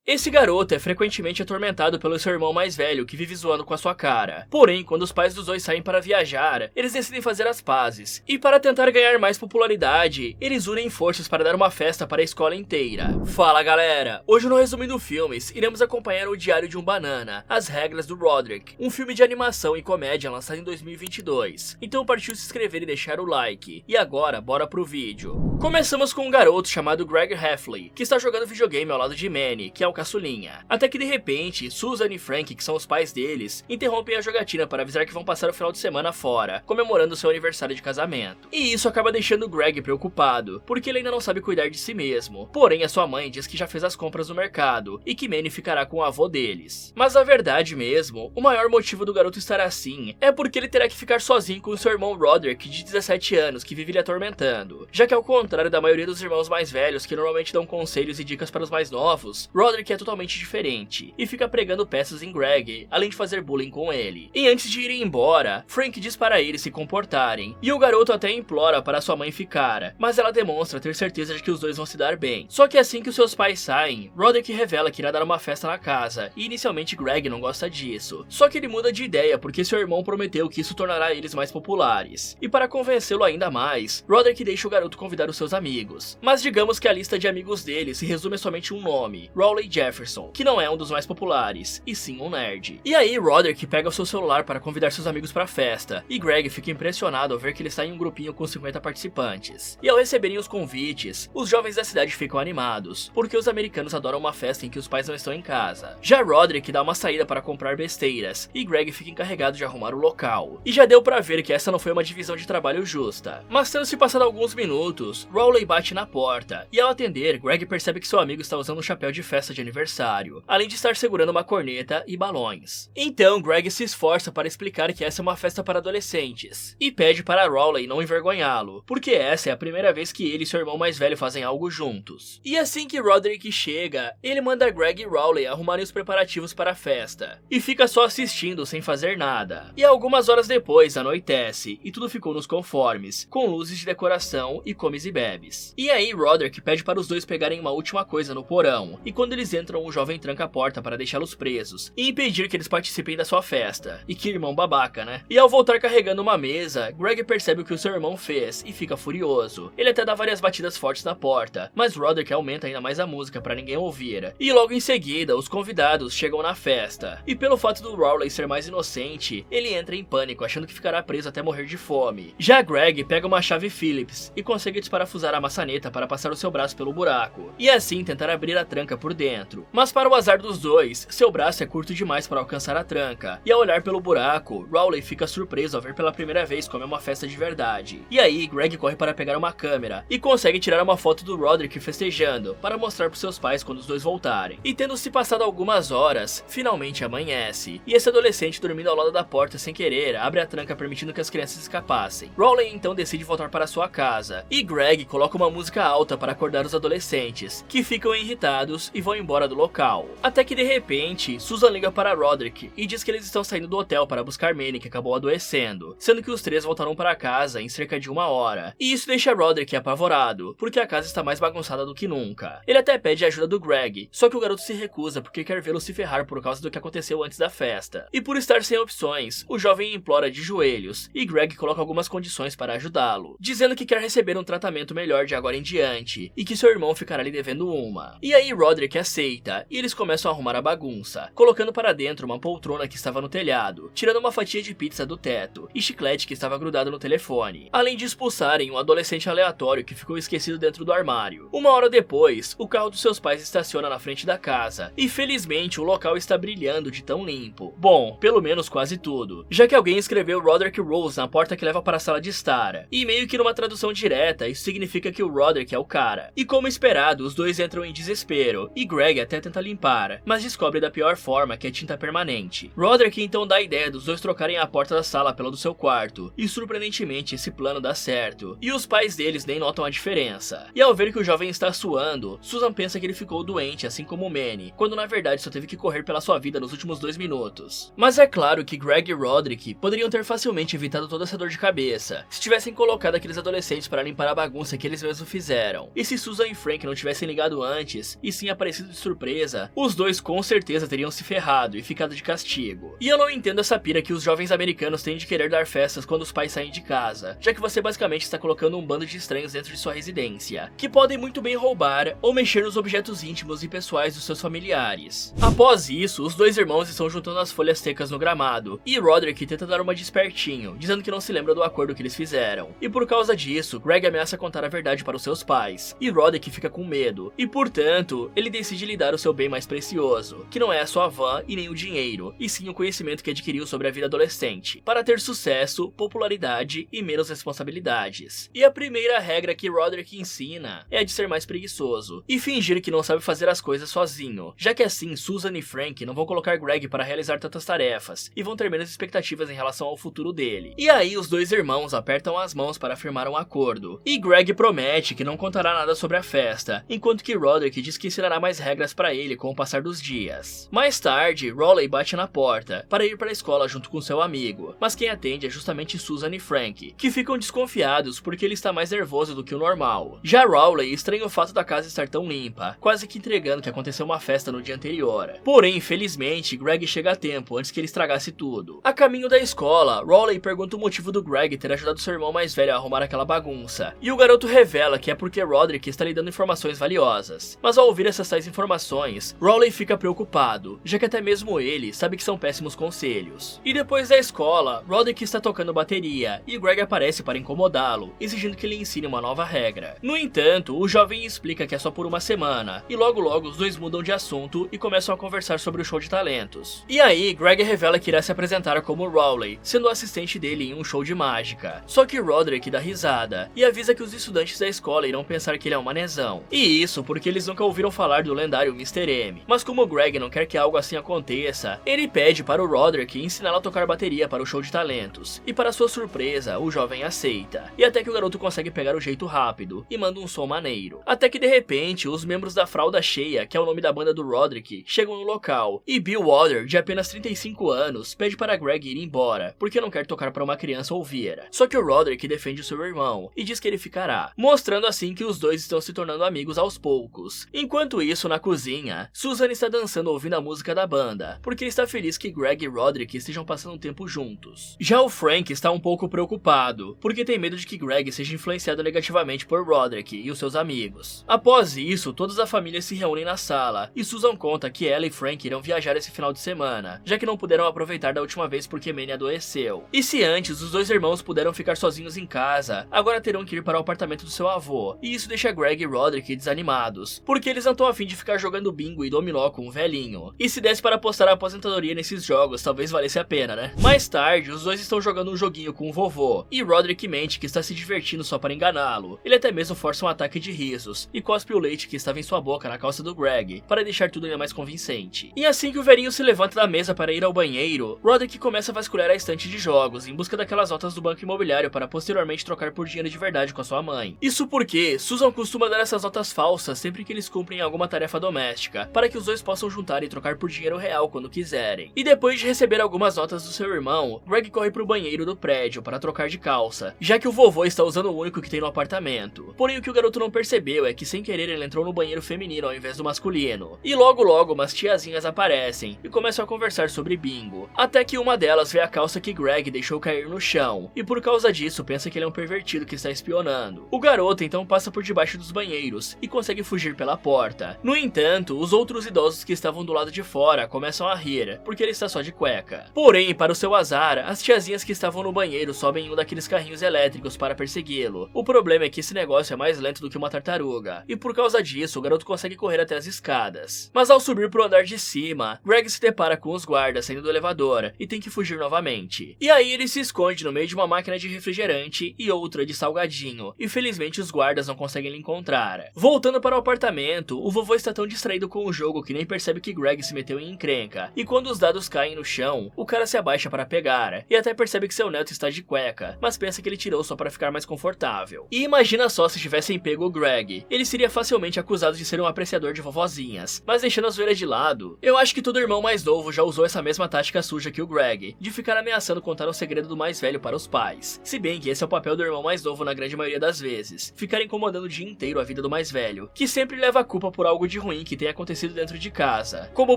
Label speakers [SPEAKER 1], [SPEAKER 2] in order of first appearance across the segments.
[SPEAKER 1] Esse garoto é frequentemente atormentado pelo seu irmão mais velho, que vive zoando com a sua cara. Porém, quando os pais dos dois saem para viajar, eles decidem fazer as pazes. E para tentar ganhar mais popularidade, eles unem forças para dar uma festa para a escola inteira. Fala galera, hoje no Resumindo Filmes, iremos acompanhar o Diário de um Banana, As Regras do Roderick, um filme de animação e comédia lançado em 2022. Então partiu se inscrever e deixar o like. E agora, bora pro vídeo. Começamos com um garoto chamado Greg Heffley, que está jogando videogame ao lado de Manny, que é o caçulinha. Até que de repente, Susan e Frank, que são os pais deles, interrompem a jogatina para avisar que vão passar o final de semana fora, comemorando seu aniversário de casamento. E isso acaba deixando Greg preocupado, porque ele ainda não sabe cuidar de si mesmo. Porém, a sua mãe diz que já fez as compras no mercado, e que Manny ficará com o avô deles. Mas a verdade mesmo, o maior motivo do garoto estar assim, é porque ele terá que ficar sozinho com seu irmão Roderick, de 17 anos, que vive lhe atormentando. Já que ao contrário da maioria dos irmãos mais velhos, que normalmente dão conselhos e dicas para os mais novos, Roderick é totalmente diferente, e fica pregando peças em Greg, além de fazer bullying com ele. E antes de irem embora, Frank diz para eles se comportarem, e o garoto até implora para sua mãe ficar, mas ela demonstra ter certeza de que os dois vão se dar bem. Só que assim que os seus pais saem, Roderick revela que irá dar uma festa na casa, e inicialmente Greg não gosta disso. Só que ele muda de ideia porque seu irmão prometeu que isso tornará eles mais populares. E para convencê-lo ainda mais, Roderick deixa o garoto convidar os seus amigos. Mas digamos que a lista de amigos dele se resume a somente um nome, Rowley Jefferson, que não é um dos mais populares, e sim um nerd. E aí Roderick pega o seu celular para convidar seus amigos para a festa, e Greg fica impressionado ao ver que ele está em um grupinho com 50 participantes. E ao receberem os convites, os jovens da cidade ficam animados, porque os americanos adoram uma festa em que os pais não estão em casa. Já Roderick dá uma saída para comprar besteiras, e Greg fica encarregado de arrumar o local. E já deu pra ver que essa não foi uma divisão de trabalho justa. Mas tendo se passado alguns minutos, Rowley bate na porta, e ao atender, Greg percebe que seu amigo está usando um chapéu de festa de aniversário, além de estar segurando uma corneta e balões. Então Greg se esforça para explicar que essa é uma festa para adolescentes, e pede para Rowley não envergonhá-lo, porque essa é a primeira vez que ele e seu irmão mais velho fazem algo juntos. E assim que Roderick chega, ele manda Greg e Rowley arrumarem os preparativos para a festa, e fica só assistindo sem fazer nada. E algumas horas depois anoitece, e tudo ficou nos conformes, com luzes de decoração e comes e bebes. E aí Roderick pede para os dois pegarem uma última coisa no porão, e quando eles entram o jovem tranca a porta para deixá-los presos, e impedir que eles participem da sua festa. E que irmão babaca, né? E ao voltar carregando uma mesa, Greg percebe o que o seu irmão fez, e fica furioso. Ele até dá várias batidas fortes na porta, mas Roderick aumenta ainda mais a música para ninguém ouvir. E logo em seguida, os convidados chegam na festa, e pelo fato do Rowley ser mais inocente, ele entra em pânico, achando que ficará preso até morrer de fome. Já Greg pega uma chave Phillips e consegue desparafusar a maçaneta para passar o seu braço pelo buraco, e assim tentar abrir a tranca por dentro. Mas para o azar dos dois, seu braço é curto demais para alcançar a tranca, e ao olhar pelo buraco, Rowley fica surpreso ao ver pela primeira vez como é uma festa de verdade. E aí, Greg corre para pegar uma câmera, e consegue tirar uma foto do Roderick festejando, para mostrar para seus pais quando os dois voltarem. E tendo se passado algumas horas, finalmente amanhece, e esse adolescente dormindo ao lado da porta sem querer, abre a tranca permitindo que as crianças escapassem. Rowley então decide voltar para sua casa, e Greg coloca uma música alta para acordar os adolescentes, que ficam irritados e vão embora do local. Até que de repente, Susan liga para Roderick e diz que eles estão saindo do hotel para buscar Manny, que acabou adoecendo, sendo que os três voltarão para casa em cerca de 1 hora. E isso deixa Roderick apavorado, porque a casa está mais bagunçada do que nunca. Ele até pede a ajuda do Greg, só que o garoto se recusa porque quer vê-lo se ferrar por causa do que aconteceu antes da festa. E por estar sem opções, o jovem implora de joelhos, e Greg coloca algumas condições para ajudá-lo, dizendo que quer receber um tratamento melhor de agora em diante, e que seu irmão ficará lhe devendo uma. E aí Roderick aceita, e eles começam a arrumar a bagunça, colocando para dentro uma poltrona que estava no telhado, tirando uma fatia de pizza do teto, e chiclete que estava grudado no telefone, além de expulsarem um adolescente aleatório que ficou esquecido dentro do armário. 1 hora depois, o carro dos seus pais estaciona na frente da casa, e felizmente o local está brilhando de tão limpo. Bom, pelo menos quase tudo, já que alguém escreveu Roderick Rose na porta que leva para a sala de estar, e meio que numa tradução direta, isso significa que o Roderick é o cara. E como esperado, os dois entram em desespero, e Greg até tenta limpar, mas descobre da pior forma que é tinta permanente. Roderick então dá a ideia dos dois trocarem a porta da sala pela do seu quarto, e surpreendentemente esse plano dá certo, e os pais deles nem notam a diferença. E ao ver que o jovem está suando, Susan pensa que ele ficou doente, assim como Manny, quando na verdade só teve que correr pela sua vida nos últimos 2 minutos. Mas é claro que Greg e Roderick poderiam ter facilmente evitado toda essa dor de cabeça, se tivessem colocado aqueles adolescentes para limpar a bagunça que eles mesmos fizeram. E se Susan e Frank não tivessem ligado antes, e sim aparecido de surpresa, os dois com certeza teriam se ferrado e ficado de castigo. E eu não entendo essa pira que os jovens americanos têm de querer dar festas quando os pais saem de casa, já que você basicamente está colocando um bando de estranhos dentro de sua residência, que podem muito bem roubar ou mexer nos objetos íntimos e pessoais dos seus familiares. Após isso, os dois irmãos estão juntando as folhas secas no gramado, e Roderick tenta dar uma de espertinho, dizendo que não se lembra do acordo que eles fizeram. E por causa disso, Greg ameaça contar a verdade para os seus pais, e Roderick fica com medo, e portanto, ele decide lhe dar o seu bem mais precioso, que não é a sua van e nem o dinheiro, e sim o conhecimento que adquiriu sobre a vida adolescente, para ter sucesso, popularidade e menos responsabilidades. E a primeira regra que Roderick ensina é a de ser mais preguiçoso, e fingir que não sabe fazer as coisas sozinho, já que assim Susan e Frank não vão colocar Greg para realizar tantas tarefas, e vão ter menos expectativas em relação ao futuro dele. E aí os dois irmãos apertam as mãos para firmar um acordo, e Greg promete que não contará nada sobre a festa, enquanto que Roderick diz que ensinará mais regras para ele com o passar dos dias. Mais tarde, Rowley bate na porta para ir para a escola junto com seu amigo, mas quem atende é justamente Susan e Frank, que ficam desconfiados porque ele está mais nervoso do que o normal. Já Rowley estranha o fato da casa estar tão limpa, quase que entregando que aconteceu uma festa no dia anterior. Porém, infelizmente, Greg chega a tempo antes que ele estragasse tudo. A caminho da escola, Rowley pergunta o motivo do Greg ter ajudado seu irmão mais velho a arrumar aquela bagunça, e o garoto revela que é porque Roderick está lhe dando informações valiosas. Mas ao ouvir essas tais informações, Rowley fica preocupado, já que até mesmo ele sabe que são péssimos conselhos. E depois da escola, Roderick está tocando bateria, e Greg aparece para incomodá-lo, exigindo que ele ensine uma nova regra. No entanto, o jovem explica que é só por uma semana, e logo os dois mudam de assunto e começam a conversar sobre o show de talentos. E aí, Greg revela que irá se apresentar como Rowley, sendo o assistente dele em um show de mágica. Só que Roderick dá risada, e avisa que os estudantes da escola irão pensar que ele é um manezão. E isso porque eles nunca ouviram falar do lendário Mr. M. Mas como Greg não quer que algo assim aconteça, ele pede para o Roderick ensiná-lo a tocar bateria para o show de talentos. E para sua surpresa, o jovem aceita. E até que o garoto consegue pegar o jeito rápido, e manda um som maneiro. Até que de repente, os membros da Fralda Cheia, que é o nome da banda do Roderick, chegam no local, e Bill Water, de apenas 35 anos, pede para Greg ir embora, porque não quer tocar para uma criança ouvir. Só que o Roderick defende o seu irmão, e diz que ele ficará, mostrando assim que os dois estão se tornando amigos aos poucos. Enquanto isso, na cozinha, Susan está dançando ouvindo a música da banda, porque está feliz que Greg e Roderick estejam passando um tempo juntos. Já o Frank está um pouco preocupado, porque tem medo de que Greg seja influenciado negativamente por Roderick e os seus amigos. Após isso, todas a família se reúnem na sala, e Susan conta que ela e Frank irão viajar esse final de semana, já que não puderam aproveitar da última vez porque Manny adoeceu. E se antes os dois irmãos puderam ficar sozinhos em casa, agora terão que ir para o apartamento do seu avô, e isso deixa Greg e Roderick desanimados, porque eles não estão a fim de ficar jogando bingo e dominó com o velhinho. E se desse para apostar a aposentadoria nesses jogos, talvez valesse a pena, né? Mais tarde, os dois estão jogando um joguinho com o vovô, e Roderick mente que está se divertindo só para enganá-lo. Ele até mesmo força um ataque de risos, e cospe o leite que estava em sua boca na calça do Greg, para deixar tudo ainda mais convincente. E assim que o velhinho se levanta da mesa para ir ao banheiro, Roderick começa a vasculhar a estante de jogos, em busca daquelas notas do banco imobiliário para posteriormente trocar por dinheiro de verdade com a sua mãe. Isso porque Susan costuma dar essas notas falsas sempre que eles cumprem alguma tarefa doméstica, para que os dois possam juntar e trocar por dinheiro real quando quiserem. E depois de receber algumas notas do seu irmão, Greg corre pro banheiro do prédio para trocar de calça, já que o vovô está usando o único que tem no apartamento. Porém, o que o garoto não percebeu é que sem querer ele entrou no banheiro feminino ao invés do masculino. E logo umas tiazinhas aparecem e começam a conversar sobre bingo, até que uma delas vê a calça que Greg deixou cair no chão, e por causa disso pensa que ele é um pervertido que está espionando. O garoto então passa por debaixo dos banheiros e consegue fugir pela porta. No entanto, os outros idosos que estavam do lado de fora começam a rir, porque ele está só de cueca. Porém, para o seu azar, as tiazinhas que estavam no banheiro sobem em um daqueles carrinhos elétricos para persegui-lo. O problema é que esse negócio é mais lento do que uma tartaruga, e por causa disso, o garoto consegue correr até as escadas. Mas ao subir pro andar de cima, Greg se depara com os guardas saindo do elevador e tem que fugir novamente. E aí ele se esconde no meio de uma máquina de refrigerante e outra de salgadinho, e felizmente os guardas não conseguem lhe encontrar. Voltando para o apartamento, o vovô está tão distraído com o jogo que nem percebe que Greg se meteu em encrenca, e quando os dados caem no chão, o cara se abaixa para pegar, e até percebe que seu neto está de cueca, mas pensa que ele tirou só para ficar mais confortável. E imagina só se tivessem pego o Greg, ele seria facilmente acusado de ser um apreciador de vovozinhas. Mas deixando a zoeira de lado, eu acho que todo irmão mais novo já usou essa mesma tática suja que o Greg, de ficar ameaçando contar um segredo do mais velho para os pais. Se bem que esse é o papel do irmão mais novo na grande maioria das vezes, ficar incomodando o dia inteiro a vida do mais velho, que sempre leva a culpa por algo de ruim que tenha acontecido dentro de casa. Como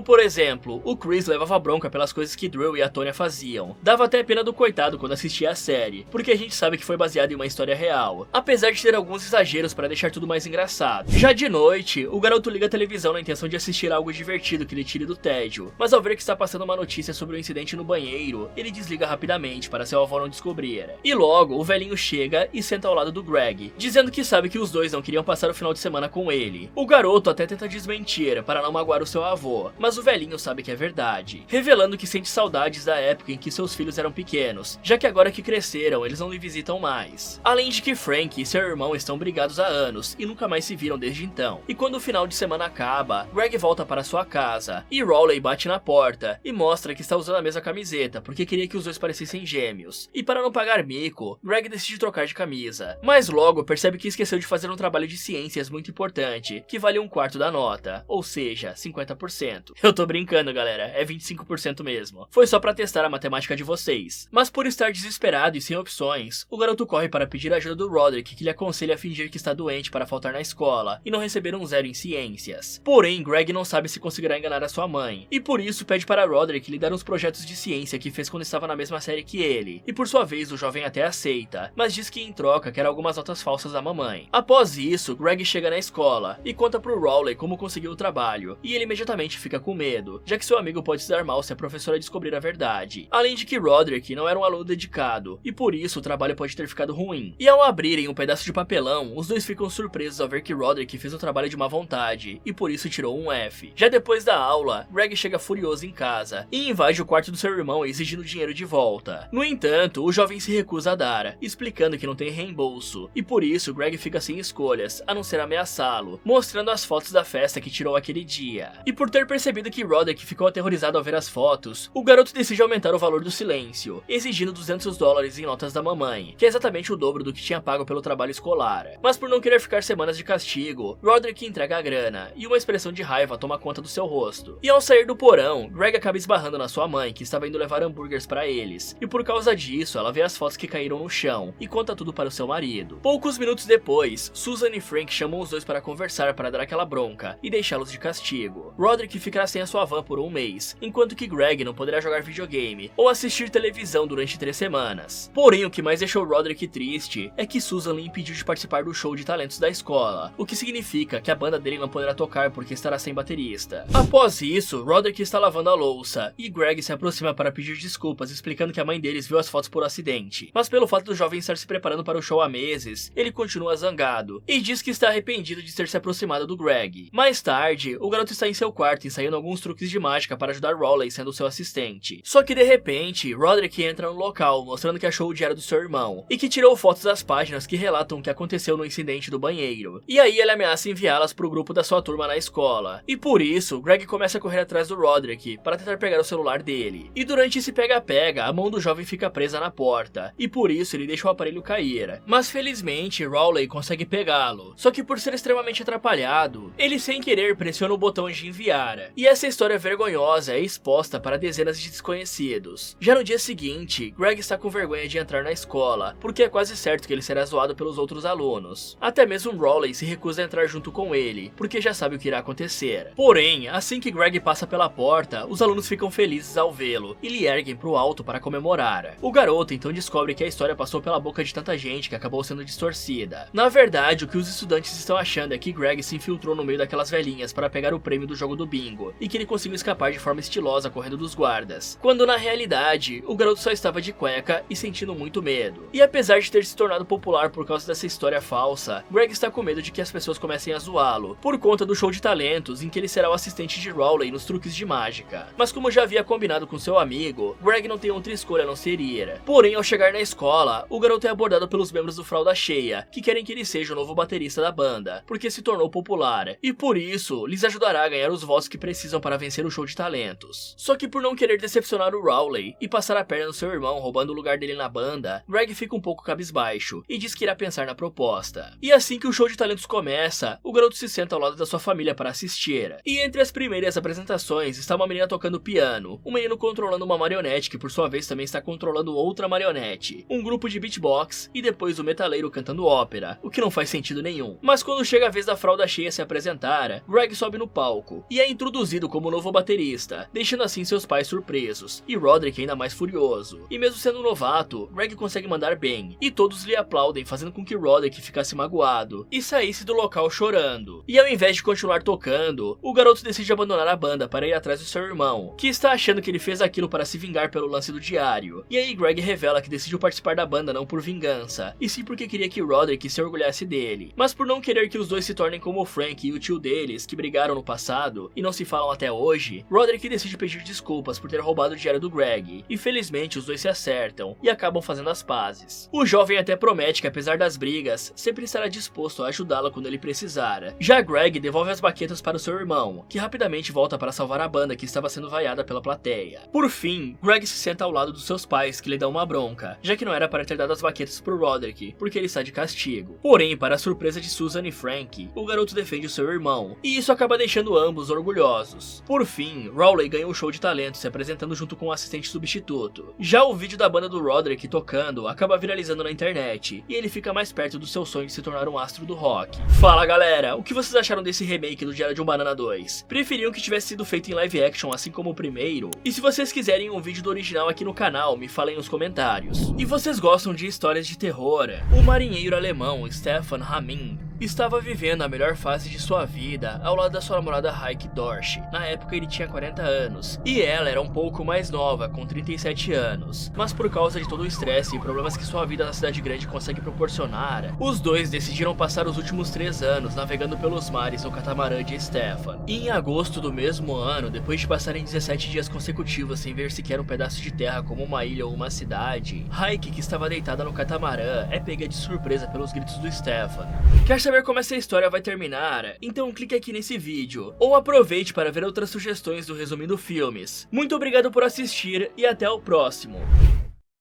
[SPEAKER 1] por exemplo, o Chris levava bronca pelas coisas que Drew e a Tonya faziam. Dava até pena do coitado quando assistia a série, porque a gente sabe que foi baseado em uma história real, apesar de ter alguns exageros para deixar tudo mais engraçado. Já de noite, o garoto liga a televisão na intenção de assistir algo divertido que lhe tire do tédio, mas ao ver que está passando uma notícia sobre um incidente no banheiro, ele desliga rapidamente para seu avô não descobrir. E logo, o velhinho chega e senta ao lado do Greg, dizendo que sabe que os dois não queriam passar o final de semana com ele. O garoto até tenta desmentir para não magoar o seu avô, mas o velhinho sabe que é verdade, revelando que sente saudades da época em que seus filhos eram pequenos, já que agora que cresceram, eles não lhe visitam mais. Além de que Frank e seu irmão estão brigados há anos e nunca mais se viram desde então. E quando o final de semana acaba, Greg volta para sua casa e Rowley bate na porta e mostra que está usando a mesma camiseta porque queria que os dois parecessem gêmeos. E para não pagar mico, Greg decide trocar de camisa, mas logo percebe que esqueceu de fazer um trabalho de ciências muito importante, que vale 1/4 da nota, ou seja, 50%. Eu tô brincando, galera, é 25% mesmo. Foi só pra testar a matemática de vocês. Mas por estar desesperado e sem opções, o garoto corre para pedir a ajuda do Roderick, que lhe aconselha a fingir que está doente para faltar na escola e não receber um 0 em ciências. Porém, Greg não sabe se conseguirá enganar a sua mãe, e por isso pede para Roderick lhe dar uns projetos de ciência que fez quando estava na mesma série que ele, e por sua vez o jovem até aceita, mas diz que em troca quer algumas notas falsas da mamãe. Após isso, Greg chega na escola e conta pro Rowley como conseguiu o trabalho, e ele imediatamente fica com medo, já que seu amigo pode se dar mal se a professora descobrir a verdade. Além de que Roderick não era um aluno dedicado, e por isso o trabalho pode ter ficado ruim. E ao abrirem um pedaço de papelão, os dois ficam surpresos ao ver que Roderick fez o trabalho de má vontade, e por isso tirou um F. Já depois da aula, Greg chega furioso em casa, e invade o quarto do seu irmão exigindo dinheiro de volta. No entanto, o jovem se recusa a dar, explicando que não tem reembolso, e por isso Greg fica sem escolhas, a não ser ameaçá-lo, mostrando as fotos da festa que tirou aquele dia. E por ter percebido que Roderick ficou aterrorizado ao ver as fotos, o garoto decide aumentar o valor do silêncio, exigindo $200 em notas da mamãe, que é exatamente o dobro do que tinha pago pelo trabalho escolar. Mas por não querer ficar semanas de castigo, Roderick entrega a grana, e uma expressão de raiva toma conta do seu rosto. E ao sair do porão, Greg acaba esbarrando na sua mãe, que estava indo levar hambúrgueres para eles, e por causa disso, ela vê as fotos que caíram no chão, e conta tudo para o seu marido. Poucos minutos depois, Susan e Frank chamam os dois para conversar para dar aquela bronca, e deixá-los de castigo. Roderick ficará sem a sua van por um mês, enquanto que Greg não poderá jogar videogame, ou assistir televisão durante 3 semanas. Porém, o que mais deixou Roderick triste, é que Susan lhe impediu de participar do show de talentos da escola, o que significa que a banda dele não poderá tocar porque estará sem baterista. Após isso, Roderick está lavando a louça, e Greg se aproxima para pedir desculpas, explicando que a mãe deles viu as fotos por acidente. Mas pelo fato do jovem estar se preparando para o show há meses, ele continua zangado, e diz que está arrependido de ter se aproximado do Greg. Mais tarde, o garoto está em seu quarto ensaiando alguns truques de mágica para ajudar Rowley sendo seu assistente. Só que de repente, Roderick entra no local, mostrando que achou o diário do seu irmão, e que tirou fotos das páginas que relatam o que aconteceu no incidente do banheiro. E aí ele ameaça enviá-las para o grupo da sua turma na escola. E por isso, Greg começa a correr atrás do Roderick para tentar pegar o celular dele. E durante esse pega-pega, a mão do jovem fica presa na porta, e por isso ele deixa o aparelho cair. Mas felizmente, Rowley consegue pegá-lo. Só que por ser extremamente atrapalhado, ele sem querer pressiona o botão de enviar. E essa história vergonhosa é exposta para dezenas de desconhecidos. Já no dia seguinte, Greg está com vergonha de entrar na escola, porque é quase certo que ele será zoado pelos outros alunos. Até mesmo Rowley se recusa a entrar junto com ele, porque já sabe o que irá acontecer. Porém, assim que Greg passa pela porta, os alunos ficam felizes ao vê-lo e lhe erguem pro alto para comemorar. O garoto então descobre que a história passou pela boca de tanta gente que acabou sendo distorcida. Na verdade, o que os estudantes estão achando é que Greg se infiltrou no meio daquelas velhinhas para pegar o prêmio do jogo do bingo, e que ele conseguiu escapar de forma estilosa correndo dos guardas, quando na realidade, o garoto só estava de cueca e sentindo muito medo. E apesar de ter se tornado popular por causa dessa história falsa, Greg está com medo de que as pessoas comecem a zoá-lo, por conta do show de talentos em que ele será o assistente de Rowley nos truques de mágica. Mas como já havia combinado com seu amigo, Greg não tem outra escolha a não ser ir. Porém, ao chegar na escola, o garoto é abordado pelos membros do Fralda Cheia, que querem que ele seja o novo baterista da banda, porque se tornou popular, e por isso, lhes ajudará a ganhar os votos que precisam para vencer o show de talentos. Só que por não querer decepcionar o Rowley e passar a perna no seu irmão roubando o lugar dele na banda, Greg fica um pouco cabisbaixo e diz que irá pensar na proposta. E assim que o show de talentos começa, o garoto se senta ao lado da sua família para assistir. E entre as primeiras apresentações está uma menina tocando piano, um menino controlando uma marionete que por sua vez também está controlando outra marionete, um grupo de beatbox e depois o metaleiro cantando ópera, o que não faz sentido nenhum. Mas quando chega a vez da Fralda Cheia se apresentar, terminar, Greg sobe no palco e é introduzido como novo baterista, deixando assim seus pais surpresos e Roderick ainda mais furioso. E mesmo sendo um novato, Greg consegue mandar bem e todos lhe aplaudem, fazendo com que Roderick ficasse magoado e saísse do local chorando. E ao invés de continuar tocando, o garoto decide abandonar a banda para ir atrás do seu irmão, que está achando que ele fez aquilo para se vingar pelo lance do diário. E aí Greg revela que decidiu participar da banda não por vingança, e sim porque queria que Roderick se orgulhasse dele. Mas por não querer que os dois se tornem como o Frank e o tio deles, que brigaram no passado e não se falam até hoje, Roderick decide pedir desculpas por ter roubado o diário do Greg, e felizmente os dois se acertam e acabam fazendo as pazes. O jovem até promete que apesar das brigas, sempre estará disposto a ajudá-la quando ele precisar. Já Greg devolve as baquetas para o seu irmão, que rapidamente volta para salvar a banda que estava sendo vaiada pela plateia. Por fim, Greg se senta ao lado dos seus pais, que lhe dão uma bronca, já que não era para ter dado as baquetas pro Roderick, porque ele está de castigo. Porém, para a surpresa de Susan e Frank, o garoto defende o seu irmão, e isso acaba deixando ambos orgulhosos. Por fim, Rowley ganha um show de talento se apresentando junto com um assistente substituto. Já o vídeo da banda do Roderick tocando acaba viralizando na internet, e ele fica mais perto do seu sonho de se tornar um astro do rock. Fala galera, o que vocês acharam desse remake do Diário de um Banana 2? Preferiam que tivesse sido feito em live action assim como o primeiro? E se vocês quiserem um vídeo do original aqui no canal, me falem nos comentários. E vocês gostam de histórias de terror? O marinheiro alemão Stefan Ramin estava vivendo a melhor fase de sua vida ao lado da sua namorada Heike Dorsch. Na época ele tinha 40 anos, e ela era um pouco mais nova, com 37 anos. Mas por causa de todo o estresse e problemas que sua vida na cidade grande consegue proporcionar, os dois decidiram passar os últimos 3 anos navegando pelos mares no catamarã de Stefan. E em agosto do mesmo ano, depois de passarem 17 dias consecutivos sem ver sequer um pedaço de terra como uma ilha ou uma cidade, Heike, que estava deitada no catamarã, é pega de surpresa pelos gritos do Stefan. Quer saber como essa história vai terminar? Então clique aqui nesse vídeo, ou aproveite para ver outras sugestões do Resumindo Filmes. Muito obrigado por assistir e até o próximo.